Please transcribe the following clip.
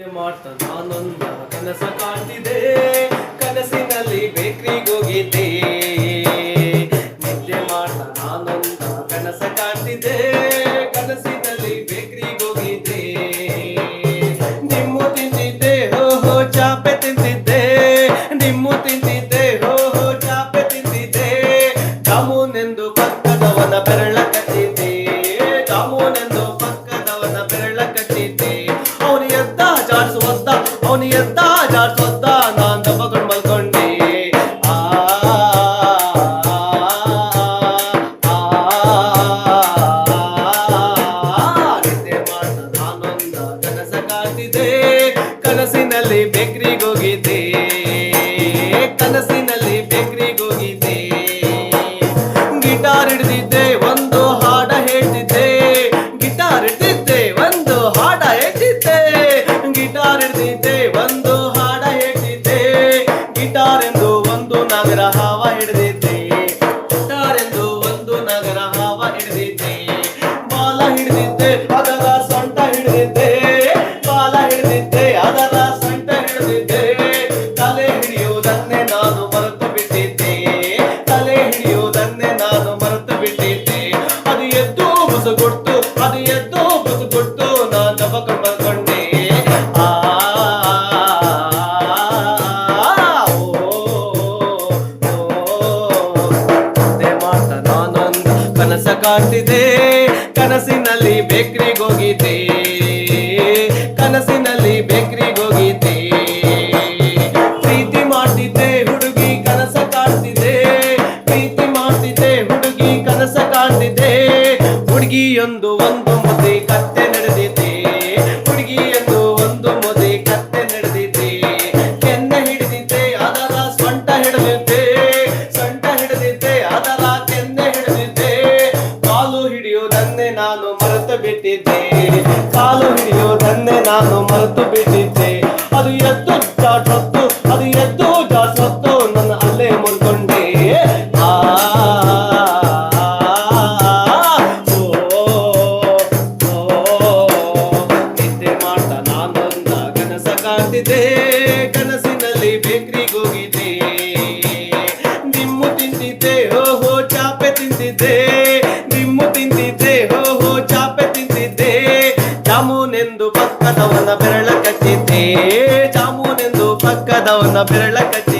ಮಾಡ್ತಾ ನಾನೊಂದ ಕನಸ ಕಾಣ್ತಿದ್ದೆ, ಕನಸಿನಲ್ಲಿ ಬೇಕ್ರಿಗೋಗಿದ್ದೆ. ನಿದ್ದೆ ಮಾಡ್ತಾ ನಾನೊಂದ ಕನಸ ಕಾಣ್ತಿದ್ದೆ, ಕನಸಿನಲ್ಲಿ ಬೇಕ್ರಿಗೋಗಿದ್ದೆ. ನಿಮ್ಮು ತಿಂದಿದ್ದೆ ಹೋ ಚಾಪೆ ತಿಂತಿದ್ದೆ, ನಿಮ್ಮು ತಿಂದಿದ್ದೆ ಹೋ ಚಾಪೆ ತಿಂತಿದ್ದೆ. ಜಾಮೂನೆಂದು ಪಕ್ಕದವನ ಬೆರಳ ಕಟ್ಟಿದ್ದೆ, ಜಾಮೂನೆಂದು ಪಕ್ಕದವನ ಬೆರಳ ಕಟ್ಟಿದ್ದೆ. ಅವನು ಎದ್ದ ಜಾಡ್ಸೋದ್ದ ನಾನ್ ದಬ್ಬಕೊಂಡು ಮಲ್ಕೊಂಡೆ. ನಿದ್ದೆ ಮಾಡ್ತಾ ನಾನೊಂದ ಕನಸ ಕಾಣ್ತಿದ್ದೆ, ಕನಸಿನಲ್ಲಿ ಬೇಕ್ರಿಗೋಗಿದ್ದೆ, ಕನಸಿನಲ್ಲಿ ಬೇಕ್ರಿಗೋಗಿದ್ದೆ. ಗಿಟಾರ್ ಹಿಡಿದಿದ್ದೆ, ಒಂದು ಹಾಡ ಹೇಳ್ತಿದ್ದೆ, ಗಿಟಾರ್ ಹಿಡಿದಿದ್ದೆ, ಒಂದು ಹಾಡ ಹೇಳ್ತಿದ್ದೆ, ಗಿಟಾರ್ ಹಿಡಿದಿದ್ದೆ, ಒಂದು ಹಾಡ ಹೇಳ್ತಿದ್ದೆ. ಗಿಟಾರ್ ಎಂದು ಒಂದು ನಗರ ಹಾವ ಹಿಡಿದಿದ್ದೆ, ಗಿಟಾರ್ ಎಂದು ಒಂದು ನಗರ ಹಾವ ಹಿಡಿದಿದ್ದೆ. ಬಾಲ ಹಿಡಿದಿದ್ದೆ, ಅದರ ಸೊಂಟ ಹಿಡಿದಿದ್ದೆ, ಬಾಲ ಹಿಡಿದಿದ್ದೆ, ಅದರ ಸೊಂಟ ಹಿಡಿದಿದ್ದೆ. ತಲೆ ಹಿಡಿಯುವುದನ್ನೇ ನಾನು ಮರೆತು ಬಿಟ್ಟಿದ್ದೆ, ತಲೆ ಹಿಡಿಯುವುದನ್ನೇ ನಾನು ಮರೆತು ಬಿಟ್ಟಿದ್ದೆ. ಅದು ಎದ್ದು ಬುಸು ಕೊಡ್ತು, ಅದು ಎದ್ದು ಬುಸು ಕೊಡ್ತು, ನಾನು ದಬ್ಬಕೊಂಡು ಬರ್ಕೊಂಡೆ. ಕನಸ ಕಾಣ್ತಿದ್ದೆ, ಕನಸಿನಲ್ಲಿ ಬೇಕ್ರಿಗೋಗಿದ್ದೆ, ಕನಸಿನಲ್ಲಿ ಬೇಕ್ರಿಗೋಗಿದ್ದೆ. ಪ್ರೀತಿ ಮಾಡ್ತಿದ್ದೆ ಹುಡುಗಿ ಕನಸ ಕಾಣ್ತಿದ್ದೆ, ಪ್ರೀತಿ ಮಾಡ್ತಿದ್ದೆ ಹುಡುಗಿ ಕನಸ ಕಾಣ್ತಿದ್ದೆ. ಹುಡುಗಿಯೊಂದು ಒಂದು ಮುದಿ ಕತ್ತೆ ನಡೆದಿದ್ದೆ, ಹುಡುಗಿಯೊಂದು ಒಂದು ಮುದಿ ಕತ್ತೆ ನಡೆದಿದ್ದೆ. ಕೆನ್ನೆ ಹಿಡಿದಿದ್ದೆ, ಅದರ ಸೊಂಟ ಹಿಡಿದಿದ್ದೆ, ಸೊಂಟ ಹಿಡಿದಿದ್ದೆ, ಅದರ ಕೆನ್ನೆ ಹಿಡಿದಿದ್ದೆ. ಕಾಲು ಹಿಡಿಯುವುದನ್ನೇ ನಾನು ಮರೆತು ಬಿಟ್ಟಿದ್ದೆ, ಕಾಲು ಹಿಡಿಯುವುದನ್ನೇ ನಾನು ಮರೆತು ಬಿಟ್ಟಿದ್ದೆ. ಅದು ಎದ್ದು ಜಾಡ್ಸೊತ್ತು, ಅದು ಎದ್ದು ಜಾಡ್ಸೊತ್ತು, ನನ್ನ ಅಲ್ಲೇ ಮುರ್ಕೊಂಡೆ. ನಿದ್ದೆ ಮಾಡ್ತಾ ನಾನೊಂದ ಕನಸ ಕಾಣ್ತಿದ್ದೆ, ಕನಸಿನಲ್ಲಿ ಬೇಕ್ರಿಗೋಗಿದ್ದೆ. ನಿಮ್ಮು ತಿಂತಿದ್ದೆ ಹೋ ಚಾಪೆ ತಿಂತಿದ್ದೆ, ನಿಮ್ಮು ತಿಂತಿದ್ದೆ ಹೋ ಚಾಪೆ ತಿಂತಿದ್ದೆ. ಜಾಮೂನೆಂದು ಪಕ್ಕದವನ ಬೆರಳ ಕಚ್ಚಿದ್ದೆ, ಜಾಮೂನೆಂದು ಪಕ್ಕದವನ ಬೆರಳ ಕಚ್ಚಿ